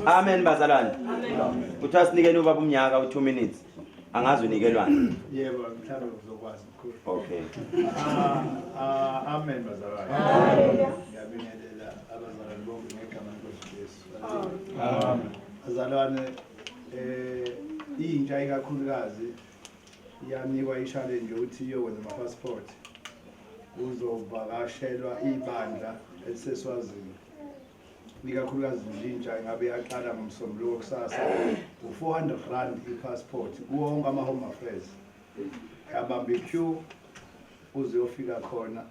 Amen bazalwane. Kuthiwa sinikeni ubaba umnyaka u2 minutes. Angazi unikelwani. Yebo, mhlawumbe uzokwazi ukukhulu. Okay. Amen bazalwane. Ngiyabingelela abazalwane bonke ngegama likaJesu. Amen. Bazalwane intsha ikakhulukazi iyanikwa i-challenge ukuthi iyokwenza ama-passport. Uzovakashelwa ibandla eliseswazini. Ikakhulukazi intsha ingabe yaqala ngomsombuluko kusasa u400 i-passport kuwo wonke ama-home affairs. Uyabamba i-queue uze uyofika khona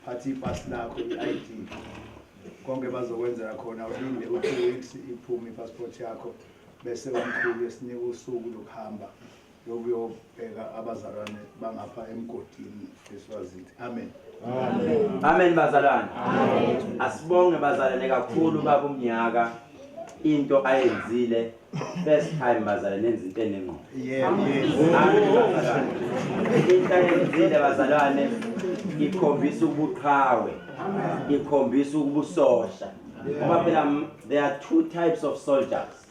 phathi ipasi lakho i-ID. Konke bazokwenzela khona ulinde u2 weeks iphume i-passport yakho bese umkhulu esinika usuku lokuhamba lokuyobheka abazalwane bangapha emgodini eSwazini. Amen. Amen bazalwane. Asibonge bazalwane kakhulu baba umnyaka into ayenzile first time bazalwane nenza into enengqondo. Amen bazalwane. Into ayenzile bazalwane ikhombisa ubuqhawe. Ikhombisa ubusosha. Ngoba phela there are two types of soldiers.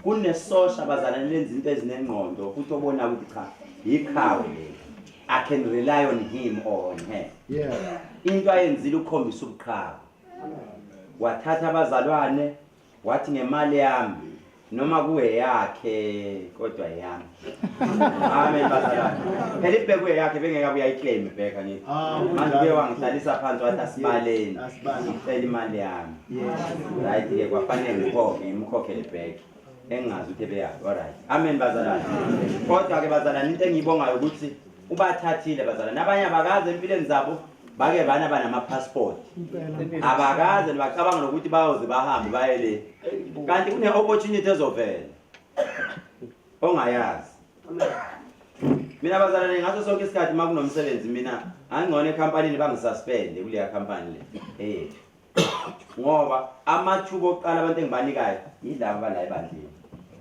Kunesosha bazalwane lenza into ezinengqondo futhi obona ukuthi cha iqhawe le. I can rely on him or on her. Yeah. Into ayenzile ukukhombisa ubuqhawe. Wathatha abazalwane wathi ngemali yami noma kuwe yakhe kodwa yami. Amen bazalwane. Phela ibhekwe yakhe bengeke uyayiclaim ibheka ngithi. Manje ke wangihlalisa phansi wathi asibaleni. Ngicela imali yami. Right ke kwafanele ngimkhokhele ibheki. Engazi ukuthi ebeyaphi. Alright. Amen bazalwane. Kodwa ke bazalwane into engiyibongayo ukuthi ubathathile bazalwane abanye abakaze empilweni zabo bake bana banama passport abakaze bacabanga nokuthi bayoze bahambe baye le kanti kune opportunity ezovela ongayazi. Mina bazalwane ngaso sonke isikhathi makunomsebenzi mina angingone ecompany bangisuspend kuleya company le ngoba amathuba oqala abantu engibanikayo yilabo bala ebandleni.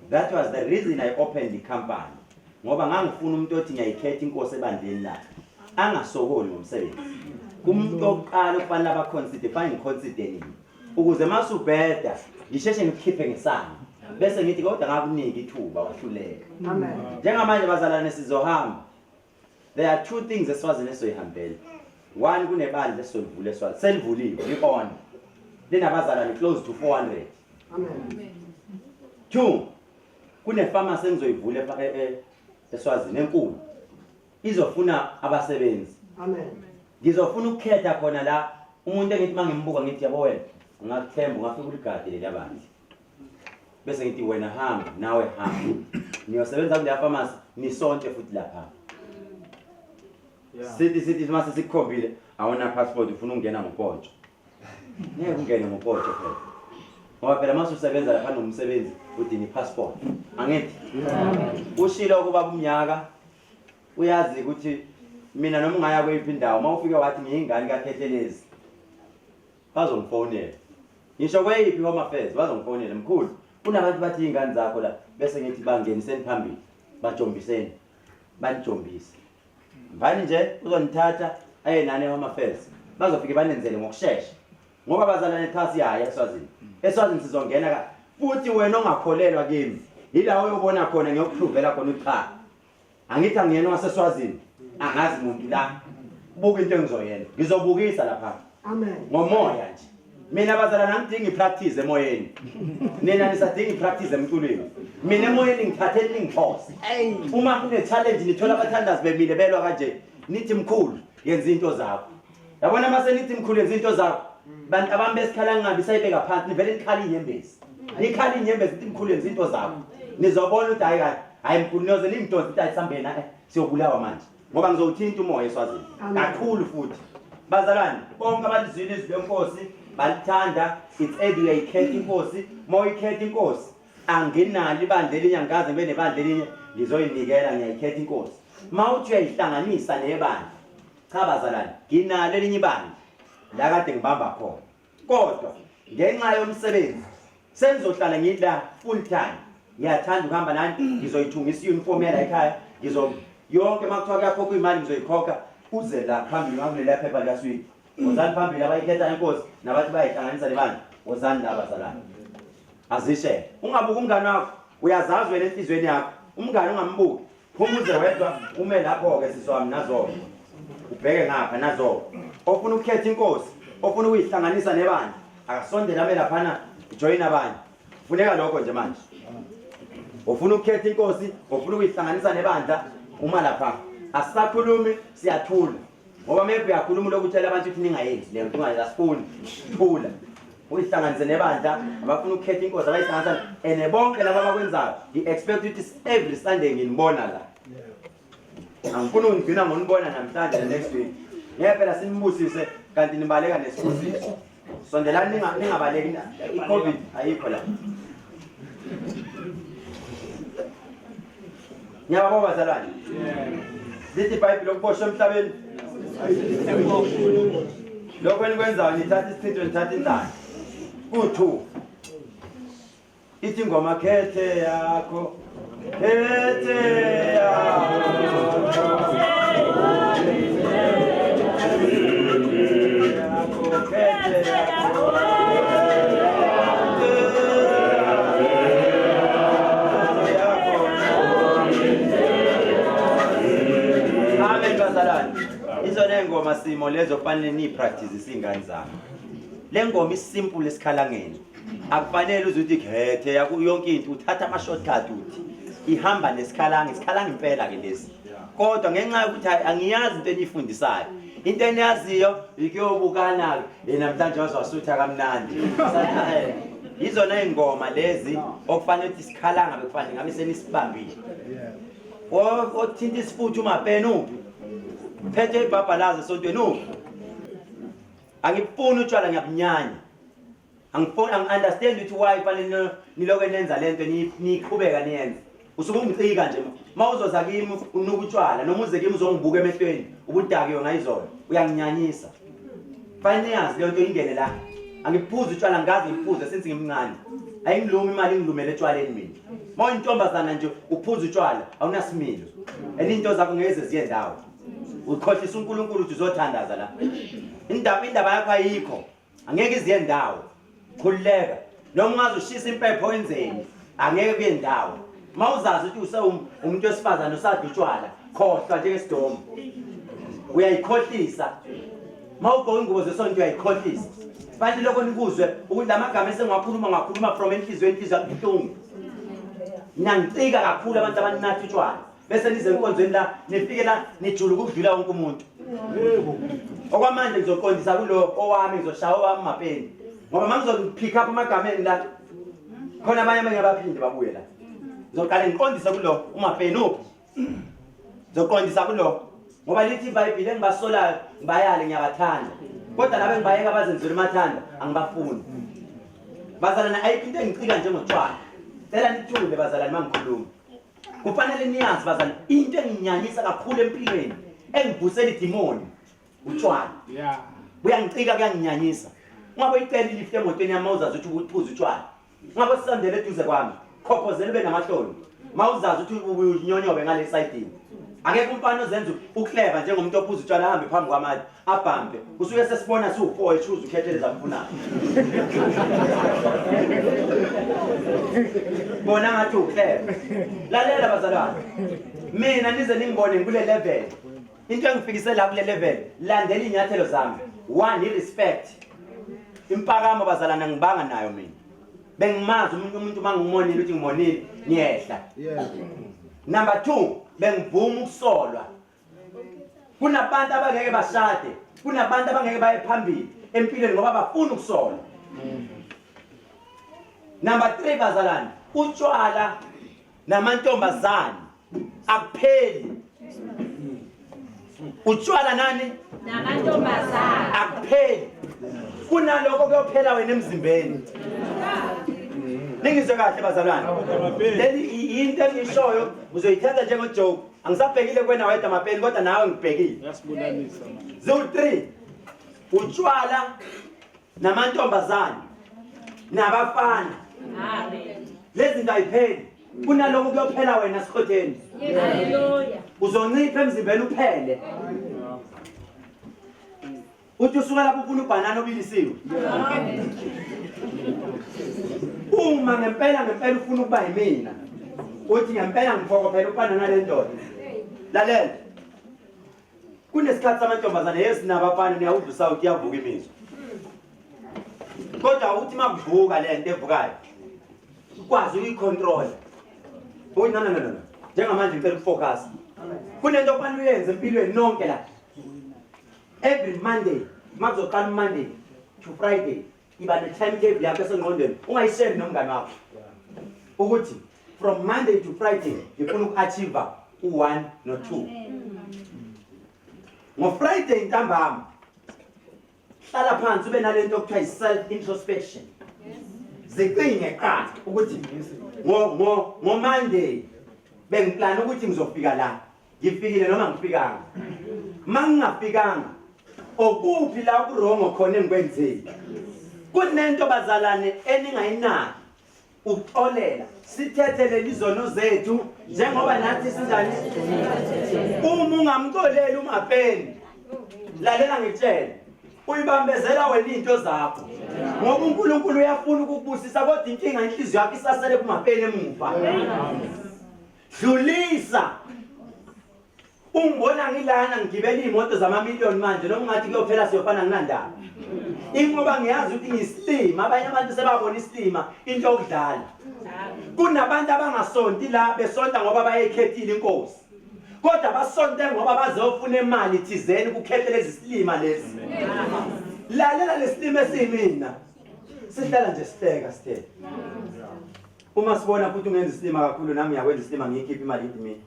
That was the reason I opened the company. Ngoba ngangifuna umuntu othi ngiyayikhetha inkosi ebandleni la angasokoli ngomsebenzi. Umuntu oqala kufanele abaconsider fine considering ukuze masubheda ngisheshe ngikhiphe ngesanga bese ngithi kodwa ngakunika ithuba wahluleka. Amen. Njengamanje bazalwane sizohamba. There are two things eSwazini esoyihambela. One kunebandla lesivule eSwazini selivuliwe lion linabazalwane close to 400. Amen. Two kune pharmacy engizoyivula eSwazini enkulu izofuna abasebenzi. Amen. Ngizofuna ukukhetha khona la umuntu engithi mangimbuka ngithi yabo wena ngakuthemba ungafika uligade leli abantu bese ngithi wena hamba nawe hamba niyosebenza kule pharmacy nisonke futhi lapha. Sithi mase sikukhombile awona passport ufuna ukungena ngopontsho ngeke ungene ngopontsho phela ngoba phela mase usebenza lapha nomsebenzi udinga passport angithi ushilo ukuba umnyaka uyazi ukuthi mina noma ungaya kweyiphi indawo mawufika wathi ngiyingane kaKhehlelezi bazongifonela ngisho kweyiphi home affairs bazongifonela mkhulu kunabantu bathi ingane zakho la bese ngithi bangeniseni phambili bajombiseni banijombise mvani nje uzonithatha aye nani home affairs bazofika banenzele ngokusheshsha ngoba bazalwane thasi yaya eSwazini sizongena futhi wena ongakholelwa kimi yila uyobona khona ngiyokuprovela khona ucha angithi angiyena waseSwazini angazi umuntu la buka into engizoyenza ngizobukisa lapha. Amen. Ngomoya nje mina bazalwane angidingi practice emoyeni nina nisadingi practice emculweni mina emoyeni ngithatheni ngiphosa uma kune challenge nithola abathandazi bemile belwa kanje nithi mkhulu yenza into zakho yabona mase nithi mkhulu yenza into zakho bantu abambe esikhala ngabi sayibeka phansi nivele nikhali inyembezi nikhali inyembezi nithi mkhulu yenza into zakho nizobona ukuthi hayi mkhulu niyoze nimdonsa ukuthi ayisambena siyobulawa manje ngoba ngizowuthinta umoya eSwazini kakhulu futhi bazalwane bonke abalizwile izwi lenkosi balithanda it's either uyayikhetha inkosi mawuyikhetha inkosi anginalo ibandla elinye angaze ngibe nebandla elinye ngizoyinikela ngiyayikhetha inkosi mawuthi uyayihlanganisa nebandla cha bazalwane nginalo elinye ibandla la kade ngibamba khona kodwa ngenxa yomsebenzi sengizohlala ngila full time ngiyathanda ukuhamba nani ngizoyithungisa uniform yala ekhaya yonke makuthiwa kuyakhokha imali ngizoyikhokha uze la phambili ngakulela phepha likaswidi uzali phambili abayikhetha inkosi nabathi bayihlanganisa lebandla wozani abazalwane azishe ungabuka umngane wakho uyazazi wena enhlizweni yakho umngane ungambuki phumuze wedwa ume lapho ke siswami nazo ubheke ngapha nazo ofuna ukukhetha inkosi ofuna ukuyihlanganisa nebandla akasondela ame laphana join abanye kufuneka lokho nje manje ofuna ukukhetha inkosi ofuna ukuyihlanganisa nebandla uma lapha asisakhulumi siyathula ngoba maybe uyakhuluma lokutshela abantu ukuthi ningayenzi le nto ungasifuni thula uyihlanganise nebandla abafuna ukukhetha inkosi abayihlanganisa ene bonke laba abakwenzayo expect ukuthi every Sunday nginibona la angifuna ungigcina ngonibona namhlanje next week phela sinibusise kanti nibaleka nesibusiso sondelani ningabaleki iCovid ayikho la Nyababo bazalwane lithi iBhayibheli lokuboshwa emhlabeni lokho enikwenzayo nithatha isithitho nithatha inhlalo ku2 ithi ngoma khethe yakho Izona ngoma simo lezo kufanele ni practice isingane zami. Le ngoma isimple esikhalangeni. Akufanele uzuthi khethe yaku yonke into uthatha ama shortcut uthi ihamba nesikhalange isikhalange impela ke lesi. Kodwa ngenxa yokuthi angiyazi into enifundisayo. Into eniyaziyo ikuyobukana ke namhlanje wazwasutha kamnandi. Izona ingoma lezi okufanele ukuthi isikhalanga bekufanele ngabe senisibambile. Othinta isifuthu umabhena uphi? Phethe ibhabhalaza esontweni angifuni utshwala ngiyabunyanya angifuni understand ukuthi why kufanele niloko nenza lento niqhubeka niyenze usuke ungicika nje mawuzoza kimi unukutshwala noma uze kimi uzongibuka emehlweni ubudakiwe ngayizona uyanginyanyisa fanele yazi lento ingene la angiphuza utshwala ngazi ngiphuze since ngimncane ayingilumi imali ngilumele etshwaleni mina mawuyintombazana nje uphuza utshwala awunasimilo elinto zakho ngeze ziye ndawo ukhohlisa uNkulunkulu ukuthi uzothandaza la indaba yakho ayikho angeke iziye ndawo khulileka noma ungaze ushisa impepho wenzeni angeke kuye ndawo mawuzazi ukuthi umuntu wesifazana usadla utshwala khohlwa njengesidomo uyayikhohlisa mawugqoka ingubo zesonto uyayikhohlisa fanele lokho nikuzwe ukuthi lamagama ngakhuluma from enhlizweni yabuhlungu nangicika kakhulu abantu abaninathi utshwala bese nize enkonzweni la nifike la nijula ukudlula wonke umuntu okwamanje ngizoqondisa kulo owami ngizoshaya owami mapeni ngoba mangizopick up amagameni la khona abanye abangabaphinde babuye la ngizoqala ngiqondisa kulo umapeni uphi ngizoqondisa kulo ngoba lithi iBhayibheli engibasolayo ngibayale ngiyabathanda kodwa labe ngibayeka abazenzela umathanda angibafuni bazalana ayikho into engicika njengotshwala cela nithule bazalana mangikhuluma kufanele niyazi bazalwane into enginyanyisa kakhulu empilweni engivusela idemoni utshwala buyangicika kuyanginyanyisa ngabe icela ilifte emotweni yami mawuzazi ukuthi uphuza utshwala ngabe sisandele eduze kwami khophozela ube namahloni mawuzazi ukuthi unyonyobe ngale side akekho umfana ozenza uclever njengomuntu ophuza utshwala ahambe phambi kwamanje abhambe usuke sesibona su4 echuze ukhetheleza mfunayo bona ngathi uclever lalela bazalwane mina nize ningibone kule level into engifikisela kule level landela inyathelo zami 1 irespect impakamo bazalana ngibanga nayo mina bengimazi umuntu mangimonile ukuthi ngimonile niyehla number 2 bengivuma ukusolwa kunabantu abangeke bashade kunabantu abangeke baye phambili empilweni ngoba bafuna ukusolwa number 3 bazalwane utshwala namantombazane akupheli utshwala nani namantombazane akupheli kunaloko kuyophela wena emzimbeni ningizwe kahle bazalwane leli into engishoyo uzoyithatha njengojoke angisabhekile kwena wayeda mapeni kodwa nawe ngibhekile uyasibulalisa manje 3 utshwala namantombazane nabafana amen lezi zinto ayipheli kunaloko kuyophela wena sikhotheni haleluya uzoncipha emzimbeni uphele uthi usuka lapho ufuna ubanana obilisiwe uma ngempela ufuna ukuba yimina uthi ngempela ngiphokophela ufana nale ndoda lalela kunesikhathi samantombazane yesinabafana niyawudlusa uthi yavuka imizwa kodwa uthi makuvuka le nto evukayo ukwazi uyicontrol uthi no njengamanje ngicela ukufocus kunento okufanele uyenze empilweni nonke la every Monday makuzoqala Monday to Friday iba ne-timetable yakho esengqondweni ungayishare nomngane wakho ukuthi from Monday to Friday ngifuna uku-achieve u-1 no-2 ngo-Friday ntambama hlala phansi ube nalento okuthiwa yi-self introspection zicinge qala ukuthi ngo-Monday bengiplana ukuthi ngizofika la ngifikile noma ngifikanga mangingafikanga okuphi la kurongo khona engikwenzile kunento bazalwane eningayinaki ukuxolela sithethele izono zethu njengoba nathi sinjani uma ungamxoleli umapeni lalela ngitshela uyibambezela wena into zakho ngoba uNkulunkulu uyafuna ukukubusisa kodwa inkinga inhliziyo yakho isasele kumapeni emuva dlulisa ungibona ngilana ngigibela imoto zamamiliyoni manje noma ngathi kuyophela siyofana nginandaba ingoba ngiyazi ukuthi ngisilima abanye abantu sebabona isilima into yokudlala kunabantu abangasonti la besonta ngoba bayekhethile inkosi kodwa basonte ngoba bazofuna imali thizeni kukhethele isilima lesi lalela lesilima esiyimina sihlala nje sihleka sithe uma sibona ukuthi ungenza isilima kakhulu nami ngiyakwenza isilima ngiyikhipha imali into mina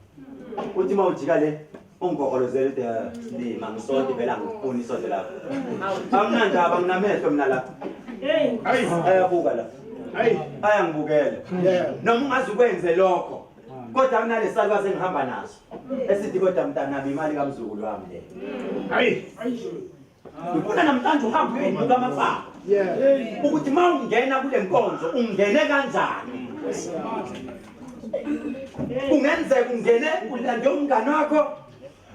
uthi mawujika le ungigogolozela ukuthi silima ngisonto vela ngifuna isonto lapho amnandaba nginamehlo mina lapho hayi ayabuka la hayi ayangibukela noma ungazi ukwenze lokho kodwa kunale salwa sengihamba naso esithi kodwa mntanami imali kamzukulu wami le hayi ngifuna namhlanje uhambe uyoyibuka amabhaka ukuthi mawungena kule nkonzo ungene kanjani ungenzeka ungene ulande umngane wakho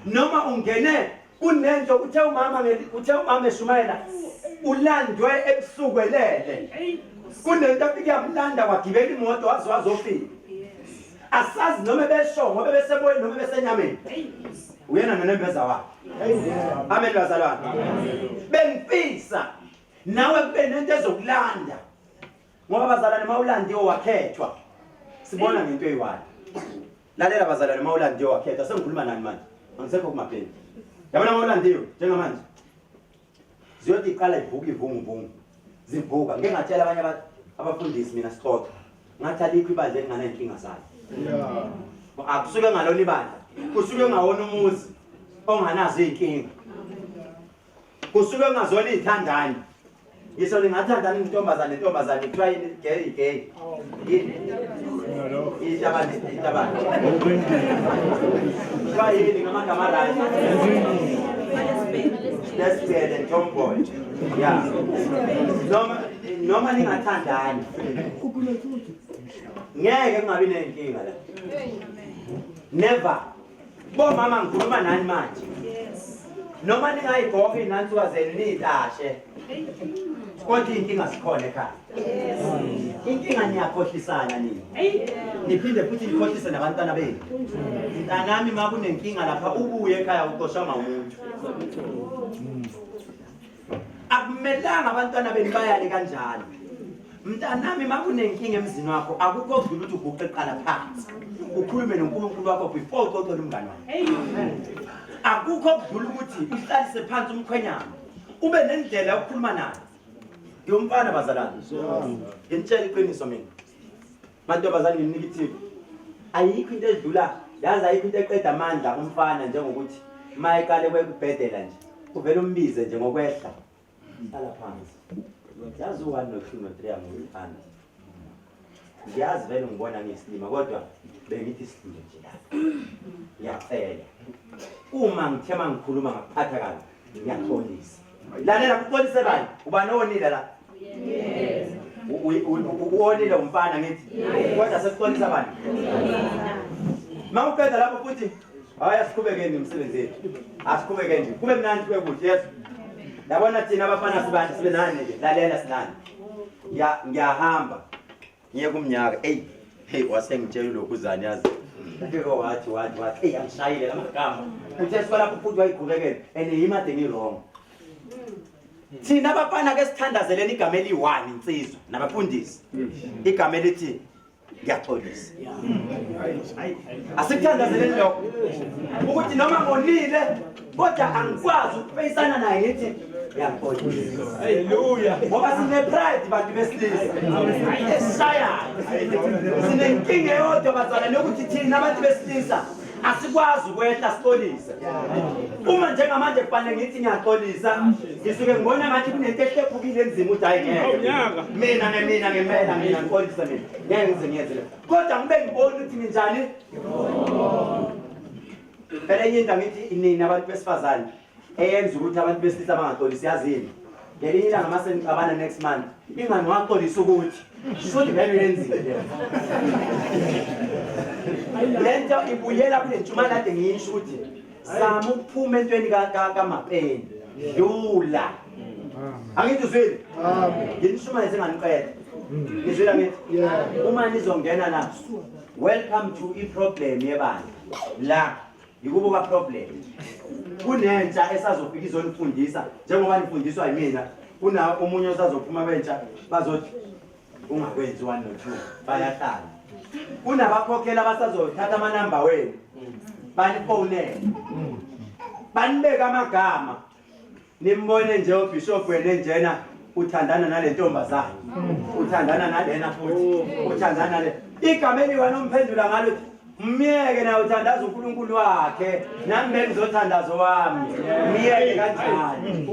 noma ungene kunento uthe umama eshumayela ulandwe ebusukwelele kunento afike yamlanda wagibela imoto wazofika asazi noma besho ngoba beseboyeni noma besenyameni uyena nonembeza wakhe amen bazalwane bengifisa nawe kube nento ezokulanda ngoba bazalwane mawulandiwe wakhethwa sibona ngento eyiwani lalela bazalwane mawulandiwe wakhethwa sengikhuluma nani manje angisekho kumapeni yabona mawulandiwe njengamanje ziyothi iqala ivuka ivunguvungu zivuka ngeke ngatshela abanye abafundisi mina sixoxa ngathi alikho ibandla elinganenkinga zayo akusuke ngalona ibandla kusuke ngawona umuzi onganazo inkinga kusuke ngazona izithandani ngisho ningathandana intombazane kuthiwa gay itabane kuthiwa yini ngamagama right lesbian and tomboy yeah noma ningathandani ngeke kungabi nenkinga la never bomama ngikhuluma nani manje noma ningayigoka inansuka zenu niyitashe kodwa inkinga sikhona ekhaya inkinga niyakhohlisana nini niphinde futhi nikhohlise nabantwana benu mntanami ma kunenkinga lapha ubuye ekhaya uqoshama umuntu akumelanga abantwana benu bayale kanjalo mntanami ma kunenkinga emzini wakho akukho okudlula ukuthi uguqe eqala phansi ukhulume noNkulunkulu wakho before uxoxele umngane wakho akukho okudlula ukuthi uhlalise phansi umkhwenyana ube nendlela yokukhuluma naye ngiyomfana bazalwane ngitshela iqiniso mina mantombazane nginikithiwe ayikho into edlula yazi ayikho into eqeda amandla umfana njengokuthi mayekale kwekubhedela nje uvela umbize nje ngokwehla hlala phansi yazi u1 no2 no3 angiyithanda ngiyazi vele ngibona ngisilima kodwa bengithi silime nje la ngiyacela uma ngithema ngikhuluma ngakuphatha kabi ngiyaxolisa lalela kuxolise bani ubani owonile la yes uwonile umfana ngithi kodwa sekuxolisa bani mawuqeda lapho futhi hayi asiqhubekeni umsebenzi wethu asiqhubekeni kube mnandi kube kuhle yesu yabona thina abafana sibantu sibe nani lalela sinani ngiyahamba ngiye kumnyaka hey wasengitshela lokhu uzani yazi ufike wathi hey angishayile lamagama uthe sikwalapho futhi wayiqhubekela and yimade ngirong thina abafana ke sithandazeleni igama eli1 insizwa nabafundisi igama elithi ngiyaxolisa asikuthandazeleni lokho ukuthi noma ngonile kodwa angikwazi ukufeyisana naye ngithi ngiyaxolisa haleluya ngoba sine pride bantu besilisa eshayayo sinenkinga yodwa bazalwane ukuthi thina abantu besilisa asikwazi ukwehla sixolise uma njengamanje kufanele ngithi ngiyaxolisa ngisuke ngibona ngathi kunento ehlephukile enzima ukuthi hayi ngeke mina ngempela ngixolisa mina ngeke ngize ngiyenze kodwa ngibe ngibona ukuthi njani phela enye into ngithi inini abantu besifazane eyenza ukuthi abantu besilisa bangaxolisi yazini ngelinye ilanga mase ngicabana next month ingani waxolisa ukuthi shothi vele yenzile lento ibuyela kule ntshuma kade ngiyisho ukuthi zama ukuphuma entweni kaMapeni dlula angithi uzwile nginishumayeze nganiqeda ngizwela ngithi uma nizongena la welcome to i-problem yebandla la yikubuka problem kunentsha esazofika izonifundisa njengoba nifundiswa yimina kuna omunye osazophuma bentsha bazothi ungakwenzi 1 no 2 bayahlala kunabakhokhela abasazothatha amanamba wenu banifonele banibeka amagama nimbone nje uBishop wena njena uthandana nale ntombazana uthandana nalena futhi uthandana nale igama eliwana umphendula ngalo myeke na uthandaza uNkulunkulu wakhe nami bengizothandaza wami myeke kanjani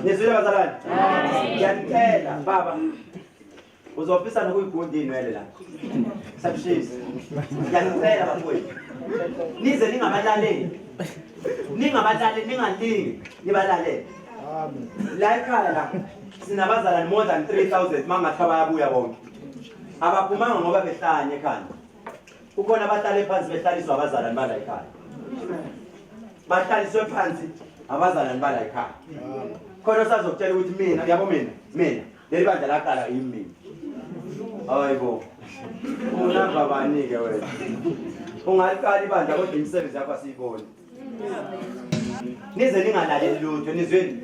nizwile bazalwane ngiyacela baba uzofisa nokuyigundini wele la sabushisa ngiyacela bafowethu nize ningabalaleli ningalingi nibalalele la ekhaya la sinabazalwane more than 3000 mangathi bayabuya bonke abaphumanga ngoba behlanye ekhaya kukhona abahlale phansi behlaliswa abazalwane bala ekhaya bahlaliswe phansi abazalwane bala ekhaya khona usazokutshela ukuthi mina yabo mina leli bandla laqala yimi hayibo unamba banike wena ungaliqala ibandla kodwa imisebenzi yakho asiyiboni nize ningalaleli lutho nizweni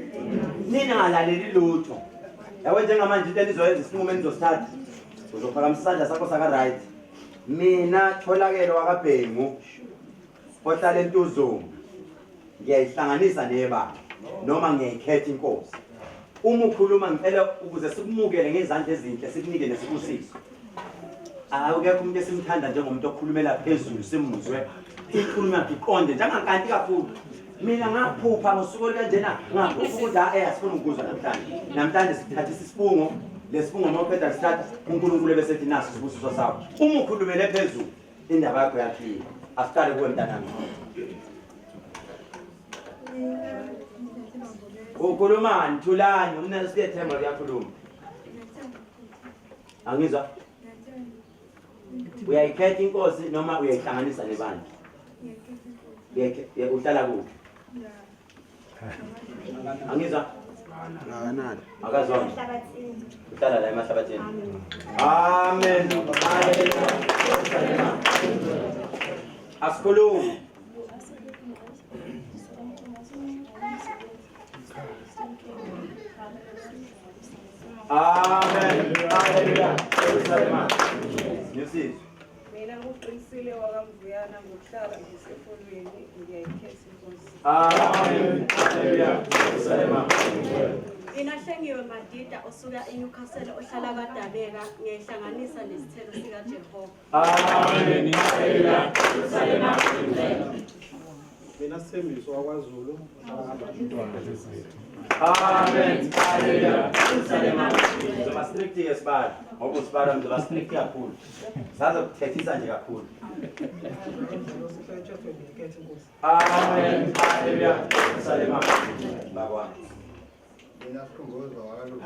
ningalaleli lutho yabo njengamanje into enizoyenza isinqumo enizosithatha uzophakamisa isandla sakho saka right mina tholakele wakabhengu ohlala entuzungu ngiyayihlanganisa nebandla noma ngiyayikhetha inkosi uma ukhuluma ngicela ukuze sikumukele ngezandla ezinhle sikunike nesibusiso akekho umuntu esimthanda njengomuntu okhulumela phezulu simuzwe inkulumo yakhe iqonde njengakanti kakhulu mina ngaphupha ngosuku kanjena ngaphupha ukuthi asifuna ukuzwa namhlanje sithathisa isibungo lesifungo mawuqeda sithatha uNkulunkulu besethi naso sibusiso sakho uma ukhulumele phezulu indaba yakho yakhile asiqale kuwe mntanami ukhulumani thulani unesithemba liyakhuluma angizwa uyayikhetha inkosi noma uyayihlanganisa nebandla uhlala kuphi angizwa akazona uhlala la emahlabathini amen asikhulume amen haleluya yosisi mina nguqinisile wakamvuyana ngokuhlala ngisefolweni ngiyayikhetha inkosi amen haleluya mina hlengiwe Madida osuka eNewcastle ohlala kaDabeka ngiyihlanganisa nesithelo SikaJehova amen haleluya mina Sithembiso wakwaZulu amen haleluya ngizoba strict yesibali ngoba usibali ngizoba strict kakhulu sazokuthethisa nje kakhulu amen haleluya salema bakwa mina sikhongozwa wakalo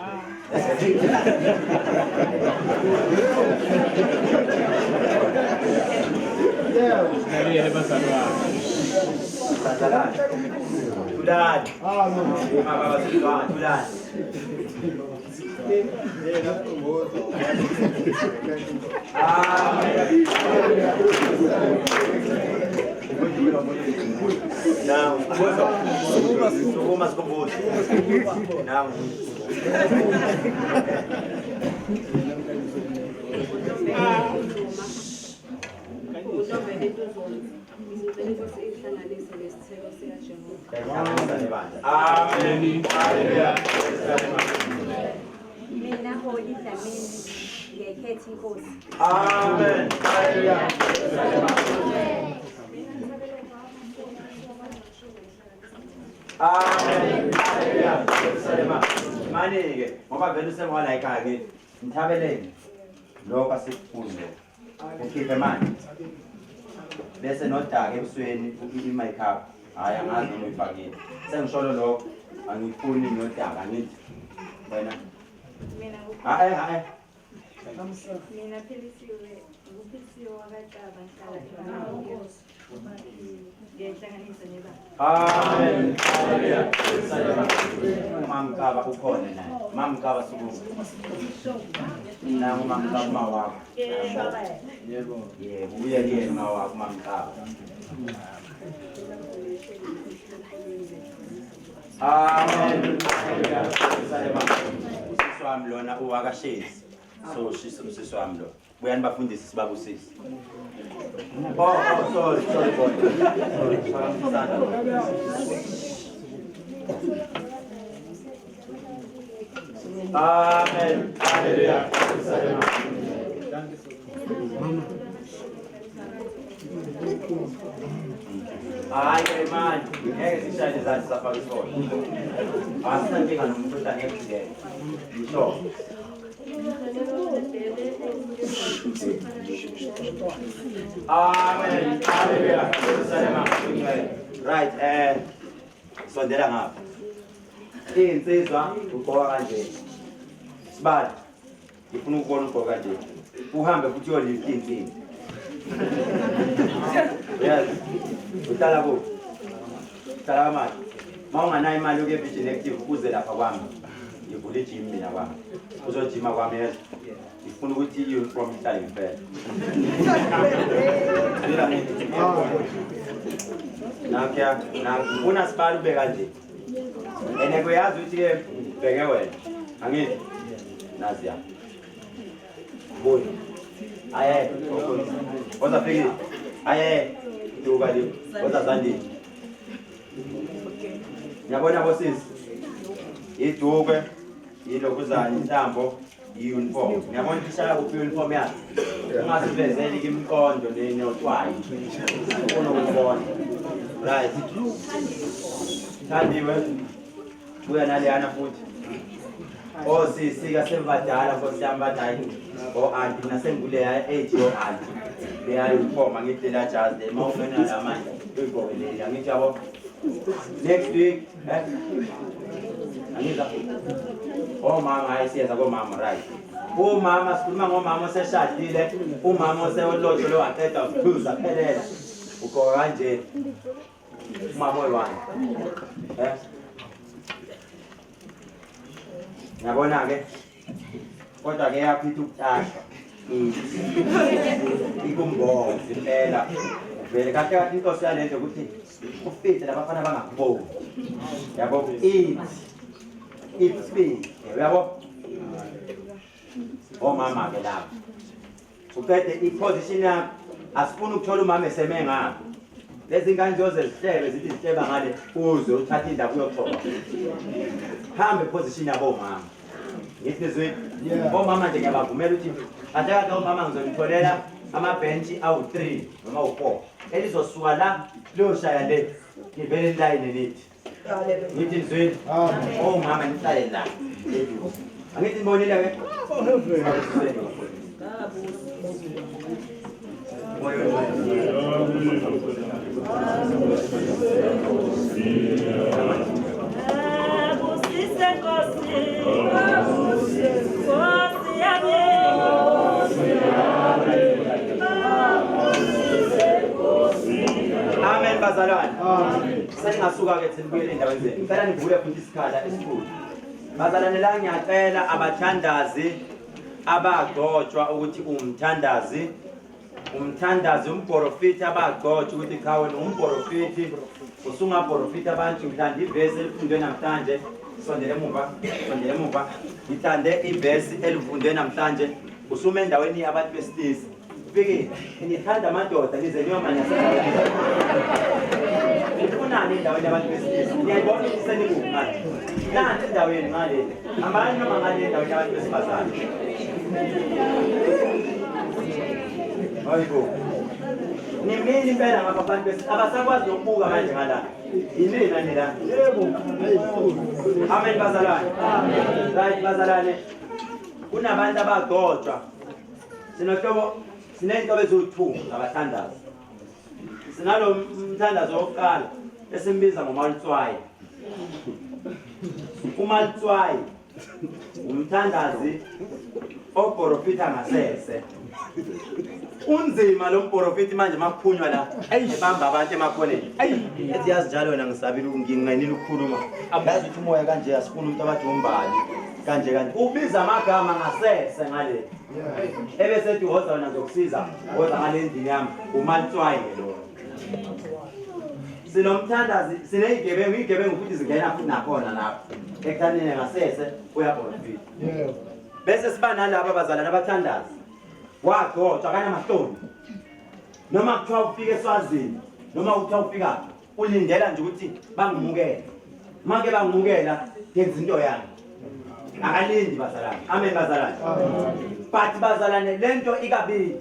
tulani tulani Now, sukuma sikhumbuze. Now. Amen. Hallelujah. Mina Holy Dlamini ngiyayikhetha inkosi. Amen. Hallelujah. Amen. Hallelujah. Manje-ke ngoba vele usengwala ekhaya-ke ngithabeleni lokho asikufunde. Ukhiphe manje. Bese nodaka ebusweni i-makeup. Hayi angazi noma uyifakile. Sengisholo lokho angifuni nodaka ngithi wena. Mina Hayi. mina Philisiwe uPhilisiwe wakaqaba hlala eNkosi. Ngiyahlanganisa neba. Amen. Hallelujah. Mamkaba ukhona naye. Mamkaba sukuma. Nangu mamkaba mawakho. Yebo. Yebo, uye mawakho mamkaba. Amen. Hallelujah. Usisi wami lona uwakashezi. So usisi wami lo. Buyani bafundise sibabusisi. Oh, sorry, boy. Amen. Hallelujah. Hayi man, ngeke sishayele izandla safaka isona. Asinankinga nomuntu angeke sigeke. Ngisho. Amen. Hallelujah. Right, sondela ngapha. Insizwa ugqoka kanje. Sibali. Ngifuna ukubona ugqoka kanje. Uhambe futhi uyolift insini. Yes. Uhlala kuphi? Uhlala kamali. Mawunganayo imali yokuya evision active uze lapha kwami. Ngivule igym mina kwami. Uzojima kwami yezwa. Ngifuna ukuthi i-uniform ihlale ngempela. Ngifuna sibali ube kanje. Ene kuyazi ukuthi-ke bheke wena. Angithi? Nazi yami. Boni. Aye. Woza fikile. Aye. Duka li. Woza zandini. Ngiyabona bosisi. Idukwe. Yilokuzana intambo. I-uniform. Ngiyabona ishaya kuphi i-uniform yakhe. Ungasivezeli imqondo notwayi. Ufuna ukubona. Right. Thandiwe. Buya naleyana futhi. Oh sisi kasebadala Nkosi yami badala. Oh auntie nasenguleya age yo auntie. Leya uniform angithi la jazi mawufena la manje. Uyigqokelele angithi yabo. Next week, angiza. Oh mama ayisiyenza komama right. Umama sikhuluma ngomama oseshadile, umama osewolotsho lo waqeda ukuphuza phelela. Ugqoka kanje. Umama oyibani. Ngiyabona ke. Kodwa ke yaphithi ukutasha. Ikumbongo impela. Vele kahle kahle inkosi yalento ukuthi ufite labafana bangakuboni. Yabo it speed. Yabo. Oh mama ke lapha. Uqede iposition yakho asifuna ukuthola umama eseme ngapha. Lezi ngane nje zihlebe zithi zihleba ngale uze uthatha indaba uyothola. Hambe position yabo mama. Ngithi zwini. Omama nje ngiyabavumela ukuthi athatha umama ngizomtholela ama-bench awu-3 noma awu-4 elizosuka la liyoshaya le ngivele line nithi ngithi nizweni omama nihlale la angithi nibonile ke Amen bazalwane. Sengasuka ke sibuyele endaweni zenu. Ngicela nivule futhi isikhala esikhulu. bazalwane la ngiyacela abathandazi abagcotshwa ukuthi umthandazi umprofiti abagcotshwa ukuthi cha wena umprofiti usungaprofiti abantu mhlawumbe ivesi elifundwe namhlanje sondele emuva ngithande ivesi elifundwe namhlanje usume endaweni yabantu besilisa ufike ngithanda amadoda nize niyomanya ufunani endaweni yabantu besilisa ngiyayibona isenikuphi manje nanti endaweni ngale hambani noma ngale endaweni yabantu besifazane hayibo nimini impela ngapha abantu besilisa abasakwazi ukubuka manje ngala yimina nila yebo amen bazalwane right bazalwane kunabantu abagcotshwa siney'nhlobo eziwu-2 abathandazi sinalo mthandazo wokuqala esimbiza ngomalitswayi umalitswayi umthandazi oprofitha ngasese unzima lo mprofiti manje makuphunywa la ebamba abantu emakhoneni ethi yazi njalo wena ngisabile nginqenile ukukhuluma yazi ukuthi umoya kanje asifuna umuntu abathi umbali kanje ubiza amagama ngasese ngale ebese ethi woza wena ngizokusiza woza ngale ndini yami umalitswayi lo sinomthandazi siney'gebengu futhi zingena futhi nakhona lapho ekuthandeni ngasese uyaprofita bese siba nalabo abazalwane abathandazi wagcotshwa kanamahloni noma kuthiwa ufika eswazini noma kuthiwa ufika ulindela nje ukuthi bangimukele make bangimukela ngenza into yami akalindi bazalwane amen bazalwane but bazalwane lento ikabili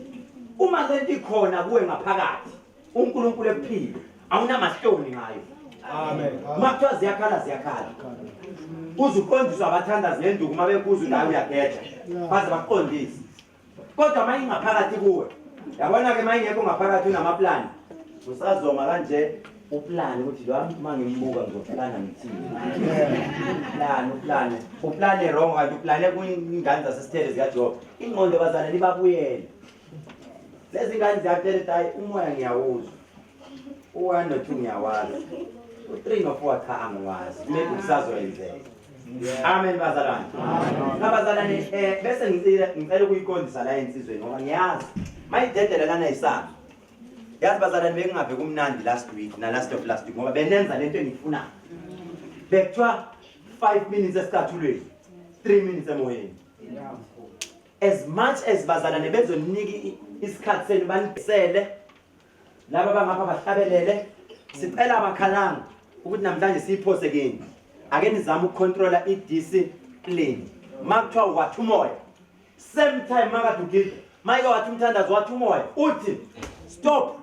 uma lento ikhona kuwe ngaphakathi uNkulunkulu ephile awunamahloni ngayo amen makuthiwa ziyakhala uzuqondiswa abathandazi ngenduku uma bekuza ndawo uyageja baze bakuqondise kodwa manje ngaphakathi kuwe yabona ke manje ngeke ngaphakathi unamaplani usazoma kanje uplani ukuthi lo uma ngimbuka ngizoplana ngithini uplane wrong kanti uplane kuyingane zasesithele zikaJehova ingqondo bazalwane libabuyele lezi ngane ziyathetha hayi umoya ngiyawuzwa u1 no2 ngiyawazi u3 no4 cha angiwazi maybe kusazoyenzeka amen bazalwane abazalwane bese ngicela ukuyiqondisa la insizweni ngoba ngiyazi mayidedela lana isamba yazi bazalwane bengingabe kumnandi last week na last week ngoba benenza lento engifuna bekuthiwa 5 minutes esikathulweni 3 minutes emoyeni as much as bazalwane bezonika isikhathi senu banisele laba bangapha bahlabelele sicela abakhalanga ukuthi namhlanje siyiphose kini ake nizama ukucontrola i-discipline makuthiwa wathi umoya same time makadugile mayike wathi umthandazi wathi umoya uthi stop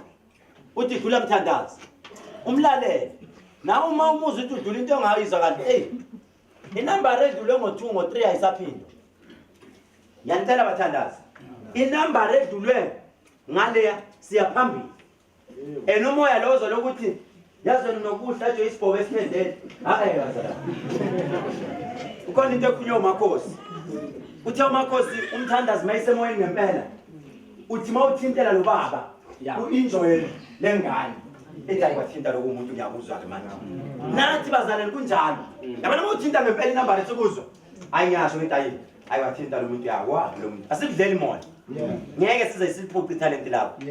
uthi dlula mthandazi umlalele na uma umuzi uthi udlula into ongayizwa kanti inamba edlule ngo2 ngo3 ayisaphinda yanitela bathandazi inamba edlule ngaleya siyaphambili enomoya lozo lokuthi yazweni nokuhla nje isibhobo esiphendele hayi bazalwane ukhona into ekhulunywa umakhosi uthe umakhosi umthandazi mayisemoyeni ngempela uthi mawuthintela lo baba u-enjoy lengane ethi ayiwathinta lokho umuntu ngiyakuzwa ke manje nathi bazalwane kunjalo yabona mawuthinta ngempela inamba esikuzwa ayingasho into ayini ayiwathinta lo muntu yakwazi lo muntu asikudlela imoya ngeke size siphuce italent lakho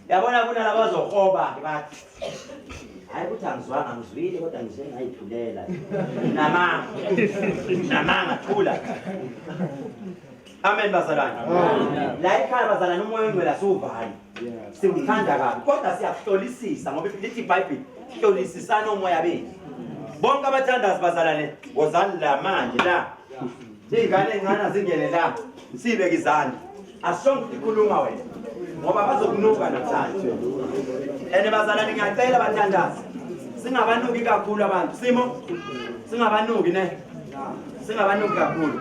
yabona kunalabo bazohoba bathi hayi ukuthi angizwanga ngizwile kodwa ngize ngayithulela namanga thula amen bazalwane la ekhaya bazalwane umoya ongcwele asiwuvali siwuthanda kabi kodwa siyakuhlolisisa ngoba lithi iBhayibheli hlolisisana umoya bethu bonke abathandazi bazalwane wozani la manje la ingane encane zingene la sibeke izandla asonke ukukhuluma wena ngoba bazokunuka namhlanje bazalwane ngiyacela abathandazi singabanuki kakhulu abantu singabanuki ne singabanuki kakhulu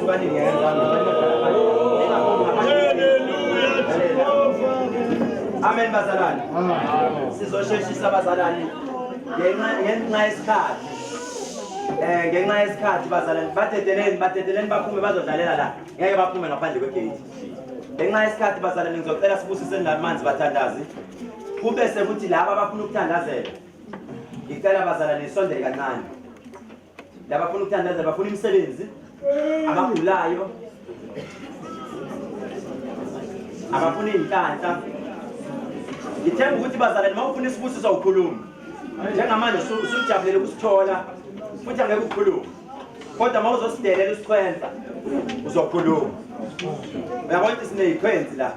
Asukani ngiyenza Amen bazalwane. Sizosheshisa bazalwane. Ngenxa yesikhathi. Ngenxa yesikhathi bazalwane badedeleni baphume bazodlalela la. Ngeke baphume ngaphandle kwegate. Ngenxa yesikhathi bazalwane ngizocela sibusise namanzi bathandazi. Kube sekuthi laba abafuna ukuthandazela. Ngicela bazalwane isondele kancane. Laba abafuna ukuthandazela bafuna imisebenzi. Abagulayo. Abafuna inhlanhla. Ngithemba ukuthi bazalwane mawufuna isibusiso ukhuluma. Njengamanje usujabulele ukusithola futhi angeke ukukhuluma. Kodwa mawuzosidelela usikhwenza uzokhuluma. Uyabona ukuthi sineyikhwenzi la.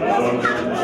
Thank you.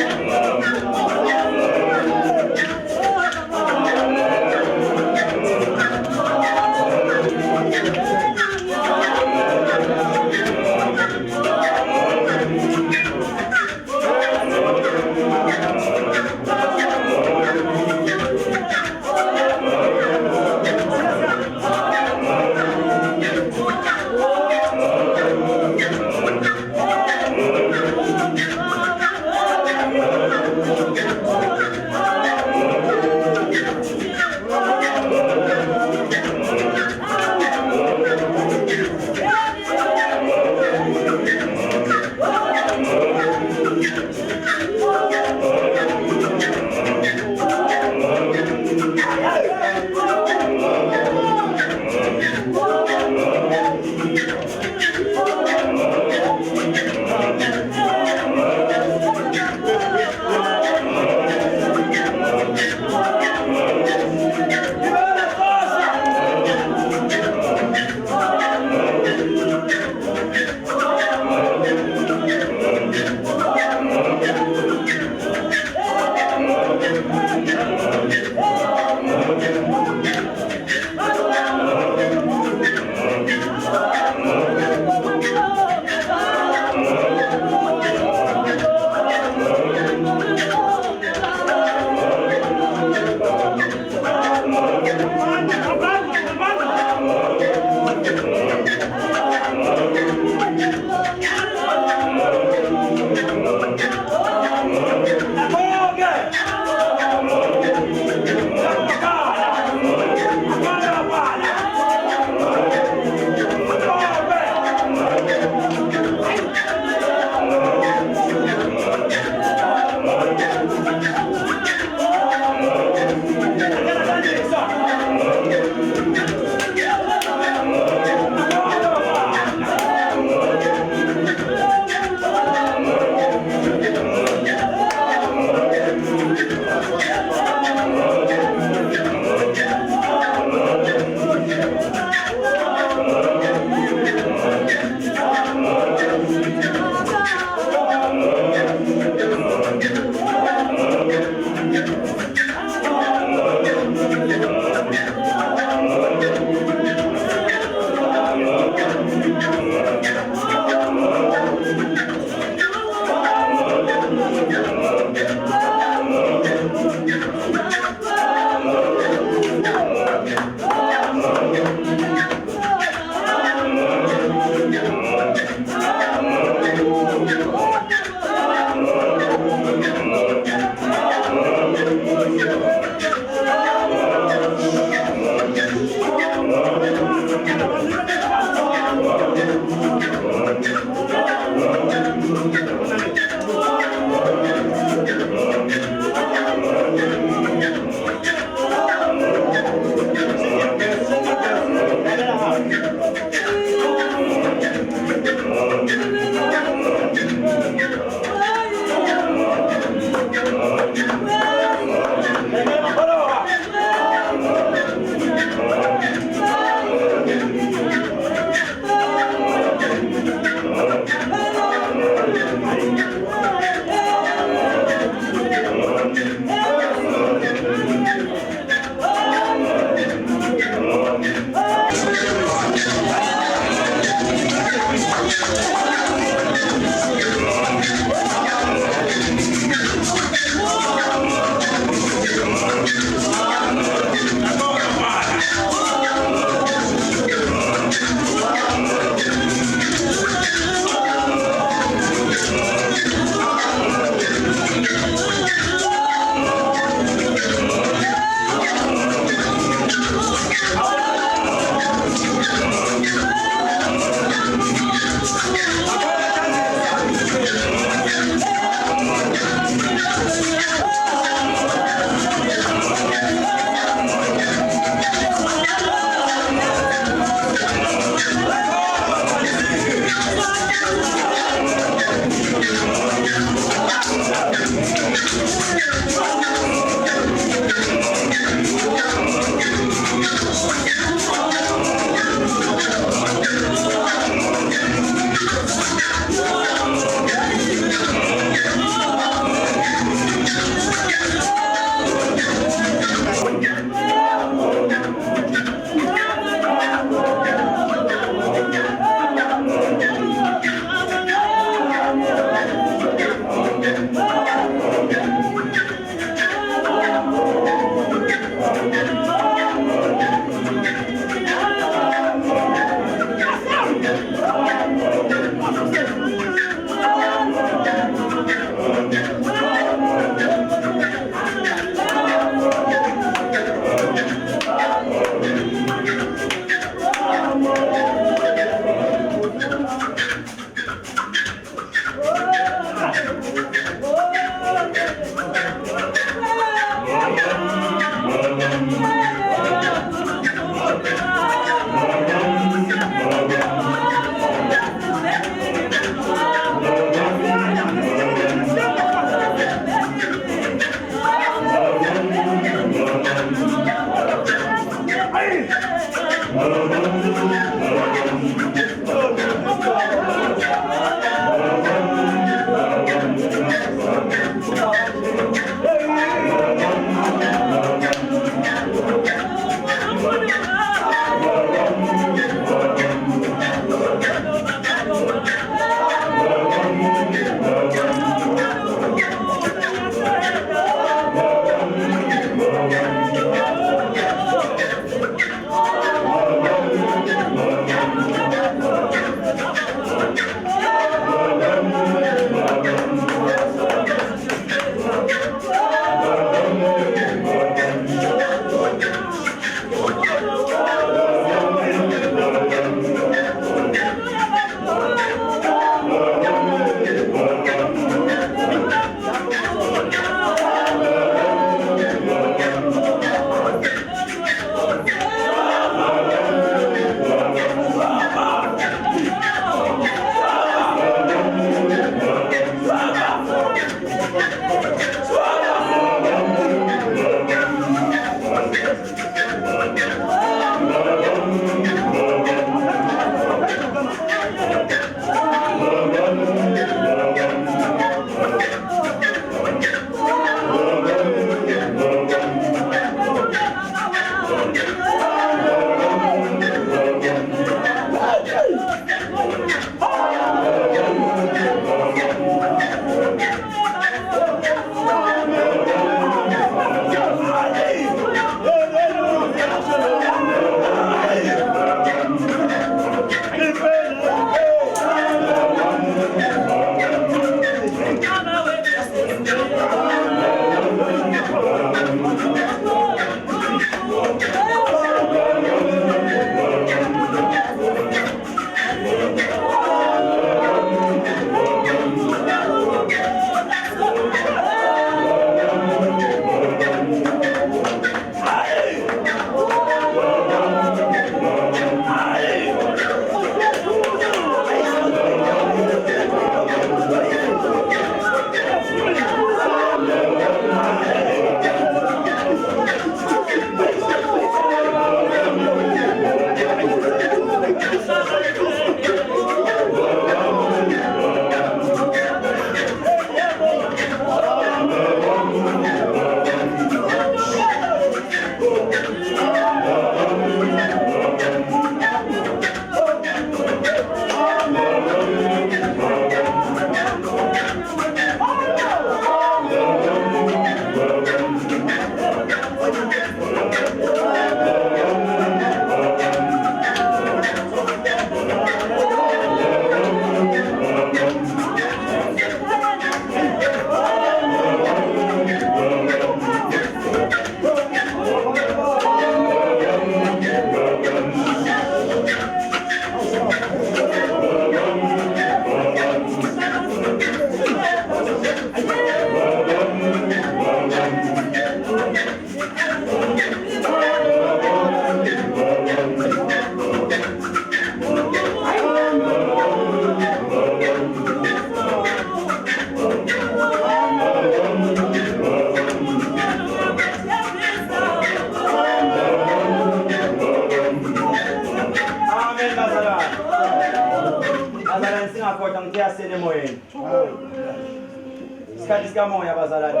Sikhathi moya abazalwane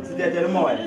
sidedele umoya